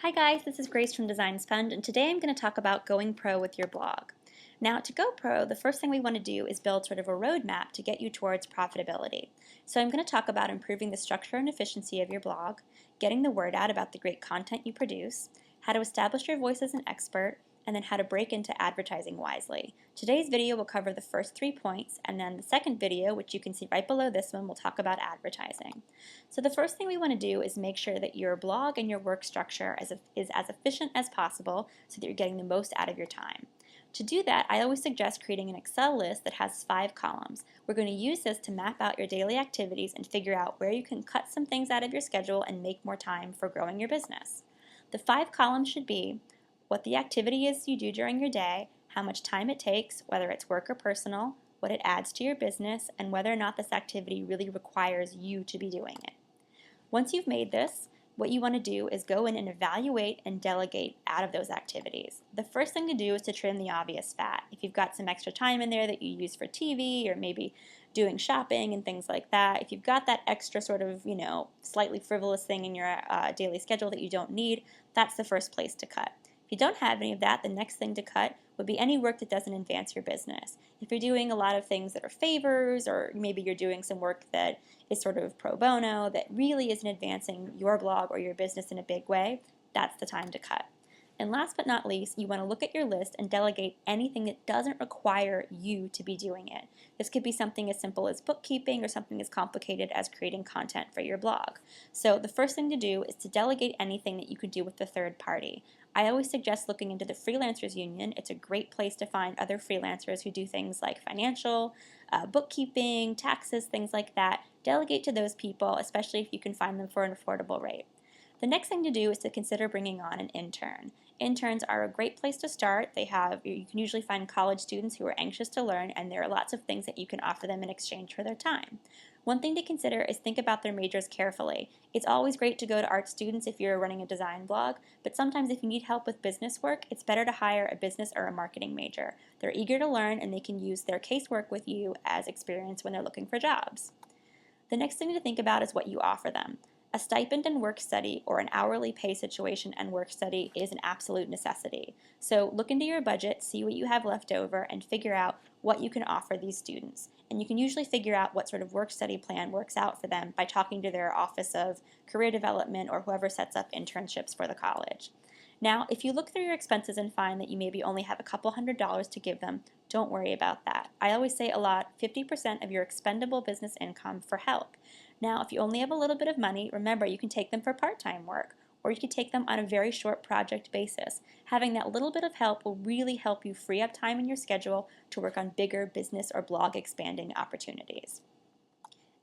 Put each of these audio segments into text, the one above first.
Hi guys, this is Grace from Designs Fund, and today I'm going to talk about going pro with your blog. Now, to go pro, the first thing we want to do is build sort of a roadmap to get you towards profitability. So I'm going to talk about improving the structure and efficiency of your blog, getting the word out about the great content you produce, how to establish your voice as an expert, and then how to break into advertising wisely. Today's video will cover the first 3 points, and then the second video, which you can see right below this one, will talk about advertising. So the first thing we want to do is make sure that your blog and your work structure is as efficient as possible so that you're getting the most out of your time. To do that, I always suggest creating an Excel list that has 5 columns. We're going to use this to map out your daily activities and figure out where you can cut some things out of your schedule and make more time for growing your business. The 5 columns should be what the activity is you do during your day, how much time it takes, whether it's work or personal, what it adds to your business, and whether or not this activity really requires you to be doing it. Once you've made this, what you want to do is go in and evaluate and delegate out of those activities. The first thing to do is to trim the obvious fat. If you've got some extra time in there that you use for TV or maybe doing shopping and things like that, if you've got that extra sort of, slightly frivolous thing in your daily schedule that you don't need, that's the first place to cut. If you don't have any of that, the next thing to cut would be any work that doesn't advance your business. If you're doing a lot of things that are favors, or maybe you're doing some work that is sort of pro bono that really isn't advancing your blog or your business in a big way, that's the time to cut. And last but not least, you want to look at your list and delegate anything that doesn't require you to be doing it. This could be something as simple as bookkeeping or something as complicated as creating content for your blog. So the first thing to do is to delegate anything that you could do with the third party. I always suggest looking into the Freelancers Union. It's a great place to find other freelancers who do things like financial, bookkeeping, taxes, things like that. Delegate to those people, especially if you can find them for an affordable rate. The next thing to do is to consider bringing on an intern. Interns are a great place to start. You can usually find college students who are anxious to learn, and there are lots of things that you can offer them in exchange for their time. One thing to consider is think about their majors carefully. It's always great to go to art students if you're running a design blog, but sometimes if you need help with business work, it's better to hire a business or a marketing major. They're eager to learn, and they can use their casework with you as experience when they're looking for jobs. The next thing to think about is what you offer them. A stipend and work study, or an hourly pay situation and work study, is an absolute necessity. So look into your budget, see what you have left over, and figure out what you can offer these students. And you can usually figure out what sort of work study plan works out for them by talking to their Office of Career Development or whoever sets up internships for the college. Now, if you look through your expenses and find that you maybe only have a couple $100s to give them, don't worry about that. I always say allot 50% of your expendable business income for help. Now, if you only have a little bit of money, remember you can take them for part-time work, or you can take them on a very short project basis. Having that little bit of help will really help you free up time in your schedule to work on bigger business or blog expanding opportunities.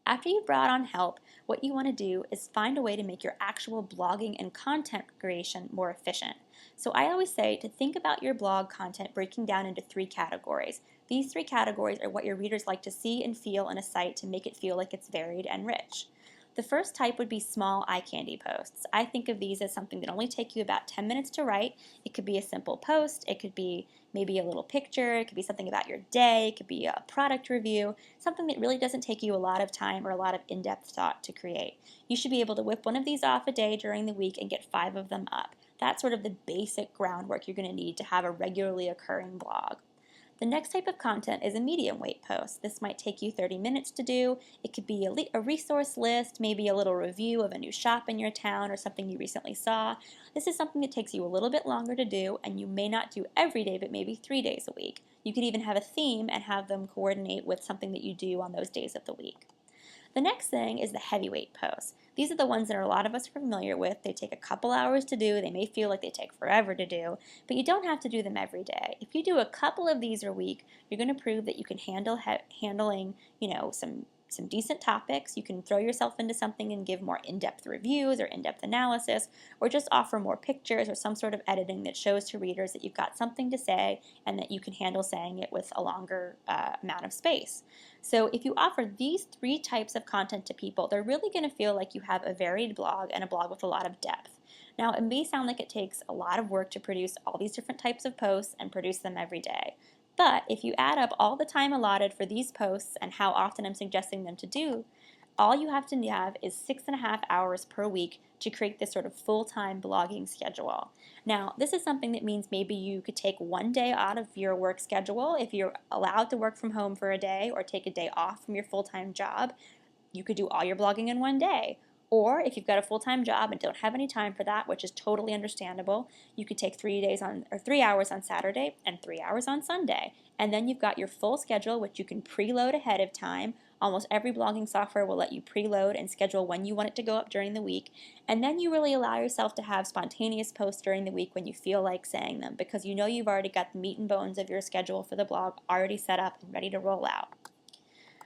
After you've brought on help, what you want to do is find a way to make your actual blogging and content creation more efficient. So I always say to think about your blog content breaking down into 3 categories. These 3 categories are what your readers like to see and feel in a site to make it feel like it's varied and rich. The first type would be small eye candy posts. I think of these as something that only take you about 10 minutes to write. It could be a simple post, it could be maybe a little picture, it could be something about your day, it could be a product review, something that really doesn't take you a lot of time or a lot of in-depth thought to create. You should be able to whip one of these off a day during the week and get 5 of them up. That's sort of the basic groundwork you're going to need to have a regularly occurring blog. The next type of content is a medium weight post. This might take you 30 minutes to do. It could be a resource list, maybe a little review of a new shop in your town or something you recently saw. This is something that takes you a little bit longer to do, and you may not do every day, but maybe 3 days a week. You could even have a theme and have them coordinate with something that you do on those days of the week. The next thing is the heavyweight posts. These are the ones that a lot of us are familiar with. They take a couple hours to do. They may feel like they take forever to do, but you don't have to do them every day. If you do a couple of these a week, you're going to prove that you can handling, some decent topics. You can throw yourself into something and give more in-depth reviews or in-depth analysis, or just offer more pictures or some sort of editing that shows to readers that you've got something to say and that you can handle saying it with a longer amount of space. So if you offer these 3 types of content to people, they're really going to feel like you have a varied blog and a blog with a lot of depth. Now, it may sound like it takes a lot of work to produce all these different types of posts and produce them every day. But if you add up all the time allotted for these posts and how often I'm suggesting them to do All you have to have is 6.5 hours per week to create this sort of full-time blogging schedule. Now, this is something that means maybe you could take one day out of your work schedule if you're allowed to work from home for a day or take a day off from your full-time job. You could do all your blogging in one day. Or if you've got a full-time job and don't have any time for that, which is totally understandable, you could take 3 hours on Saturday and 3 hours on Sunday. And then you've got your full schedule, which you can preload ahead of time. Almost every blogging software will let you preload and schedule when you want it to go up during the week. And then you really allow yourself to have spontaneous posts during the week when you feel like saying them, because you know you've already got the meat and bones of your schedule for the blog already set up and ready to roll out.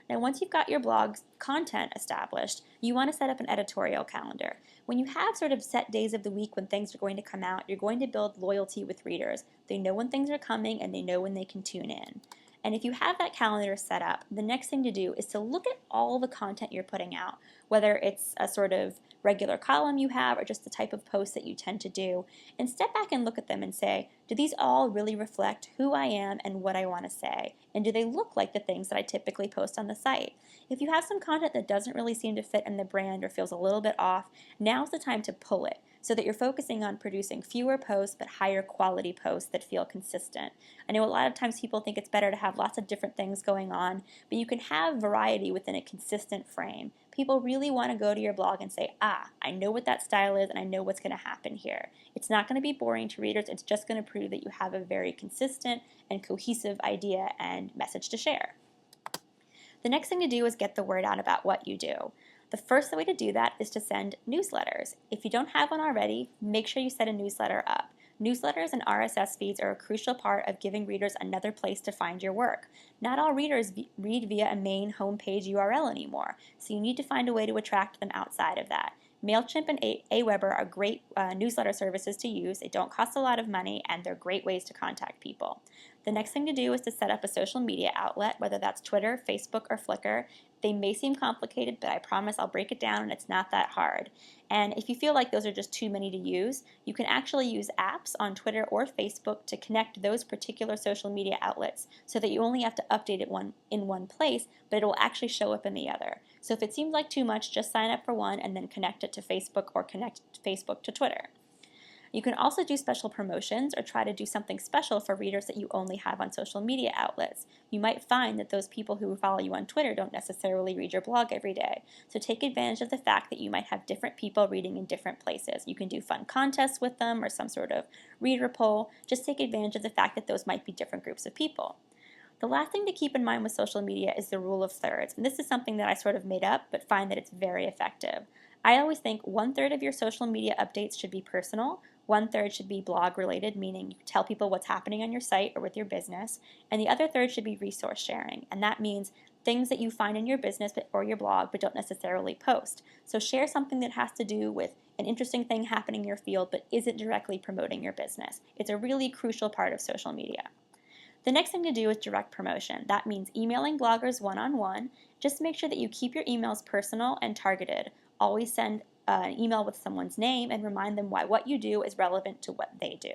Now, once you've got your blog's content established, you want to set up an editorial calendar. When you have sort of set days of the week when things are going to come out, you're going to build loyalty with readers. They know when things are coming and they know when they can tune in. And if you have that calendar set up, the next thing to do is to look at all the content you're putting out, whether it's a sort of regular column you have or just the type of posts that you tend to do, and step back and look at them and say, do these all really reflect who I am and what I want to say? And do they look like the things that I typically post on the site? If you have some content that doesn't really seem to fit in the brand or feels a little bit off, now's the time to pull it, so that you're focusing on producing fewer posts but higher quality posts that feel consistent. I know a lot of times people think it's better to have lots of different things going on, but you can have variety within a consistent frame. People really want to go to your blog and say, I know what that style is and I know what's going to happen here. It's not going to be boring to readers, it's just going to prove that you have a very consistent and cohesive idea and message to share. The next thing to do is get the word out about what you do. The first way to do that is to send newsletters. If you don't have one already, make sure you set a newsletter up. Newsletters and RSS feeds are a crucial part of giving readers another place to find your work. Not all readers read via a main homepage URL anymore, so you need to find a way to attract them outside of that. MailChimp and Aweber are great newsletter services to use. They don't cost a lot of money, and they're great ways to contact people. The next thing to do is to set up a social media outlet, whether that's Twitter, Facebook, or Flickr. They may seem complicated, but I promise I'll break it down and it's not that hard. And if you feel like those are just too many to use, you can actually use apps on Twitter or Facebook to connect those particular social media outlets so that you only have to update it in one place, but it will actually show up in the other. So if it seems like too much, just sign up for one and then connect it to Facebook or connect Facebook to Twitter. You can also do special promotions or try to do something special for readers that you only have on social media outlets. You might find that those people who follow you on Twitter don't necessarily read your blog every day. So take advantage of the fact that you might have different people reading in different places. You can do fun contests with them or some sort of reader poll. Just take advantage of the fact that those might be different groups of people. The last thing to keep in mind with social media is the rule of thirds, and this is something that I sort of made up but find that it's very effective. I always think 1/3 of your social media updates should be personal, 1/3 should be blog related, meaning you tell people what's happening on your site or with your business, and the other third should be resource sharing, and that means things that you find in your business or your blog but don't necessarily post. So share something that has to do with an interesting thing happening in your field but isn't directly promoting your business. It's a really crucial part of social media. The next thing to do is direct promotion. That means emailing bloggers one-on-one. Just make sure that you keep your emails personal and targeted. Always send an email with someone's name and remind them why what you do is relevant to what they do.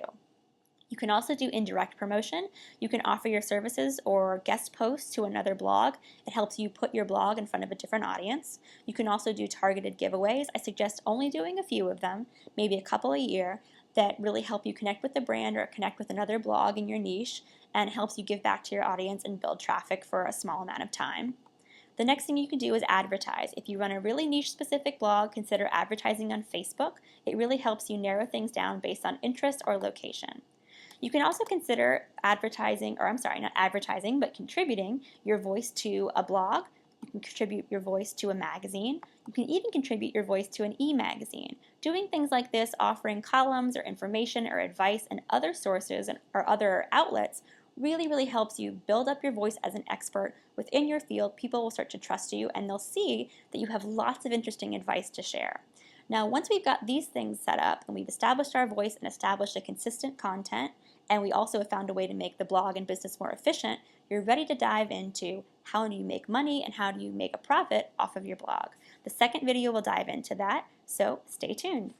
You can also do indirect promotion. You can offer your services or guest posts to another blog. It helps you put your blog in front of a different audience. You can also do targeted giveaways. I suggest only doing a few of them, maybe a couple a year, that really help you connect with the brand or connect with another blog in your niche and helps you give back to your audience and build traffic for a small amount of time. The next thing you can do is advertise. If you run a really niche specific blog, consider advertising on Facebook. It really helps you narrow things down based on interest or location. You can also consider contributing your voice to a blog. You can contribute your voice to a magazine. You can even contribute your voice to an e-magazine. Doing things like this, offering columns or information or advice and other sources or other outlets really helps you build up your voice as an expert within your field. People will start to trust you and they'll see that you have lots of interesting advice to share. Now, once we've got these things set up and we've established our voice and established a consistent content, and we also have found a way to make the blog and business more efficient, you're ready to dive into how do you make money and how do you make a profit off of your blog. The second video will dive into that, so stay tuned.